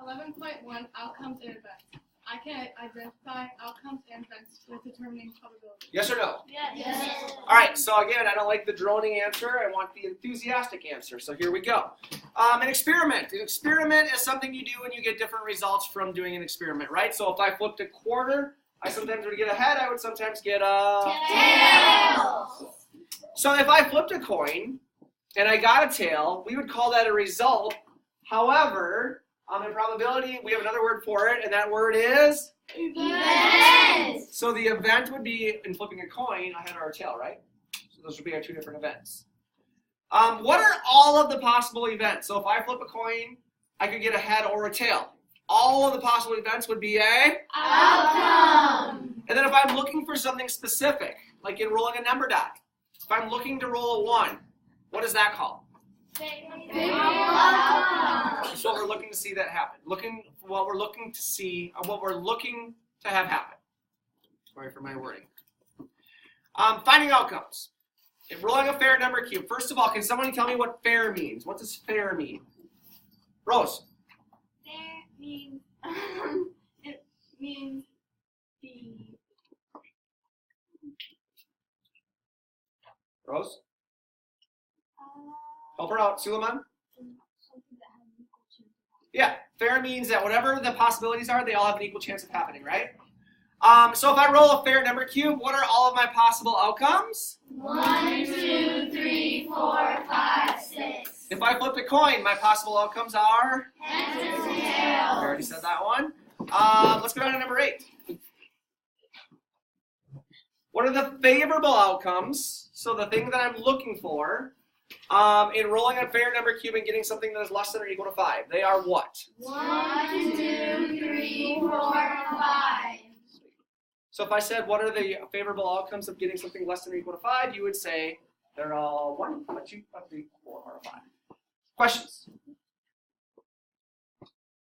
11.1 Outcomes and Events. I can identify outcomes and events with determining probability. Yes or no? Yes. All right, so again, I don't like the droning answer. I want the enthusiastic answer. So here we go. An experiment. An experiment is something you do when you get different results from doing an experiment, right? So if I flipped a quarter, I sometimes would get a head, I would sometimes get a Tails. So if I flipped a coin and I got a tail, we would call that a result. However, in probability, we have another word for it, and that word is? Events. So the event would be, in flipping a coin, a head or a tail, right? So those would be our two different events. What are all of the possible events? So if I flip a coin, I could get a head or a tail. All of the possible events would be a? Outcome. And then if I'm looking for something specific, like in rolling a number die, if I'm looking to roll a 1, what is that called? That's what we're looking to see that happen. What we're looking to see, what we're looking to have happen. Sorry for my wording. Finding outcomes. In rolling a fair number cube. First of all, can somebody tell me what fair means? What does fair mean? Rose. Fair means it means the Rose? Help her out. Suleiman? something that has an equal chance. Yeah, fair means that whatever the possibilities are, they all have an equal chance of happening, right? So if I roll a fair number cube, what are all of my possible outcomes? 1, 2, 3, 4, 5, 6. If I flipped a coin, my possible outcomes are? Heads and I tails. already said that one. Let's go down to number 8. What are the favorable outcomes? So the thing that I'm looking for in rolling a fair number cube and getting something that is less than or equal to 5. They are what? 1, 2, 3, 4, 5. So if I said, what are the favorable outcomes of getting something less than or equal to 5, you would say they're all 1, 2, 3, 4, or 5. Questions?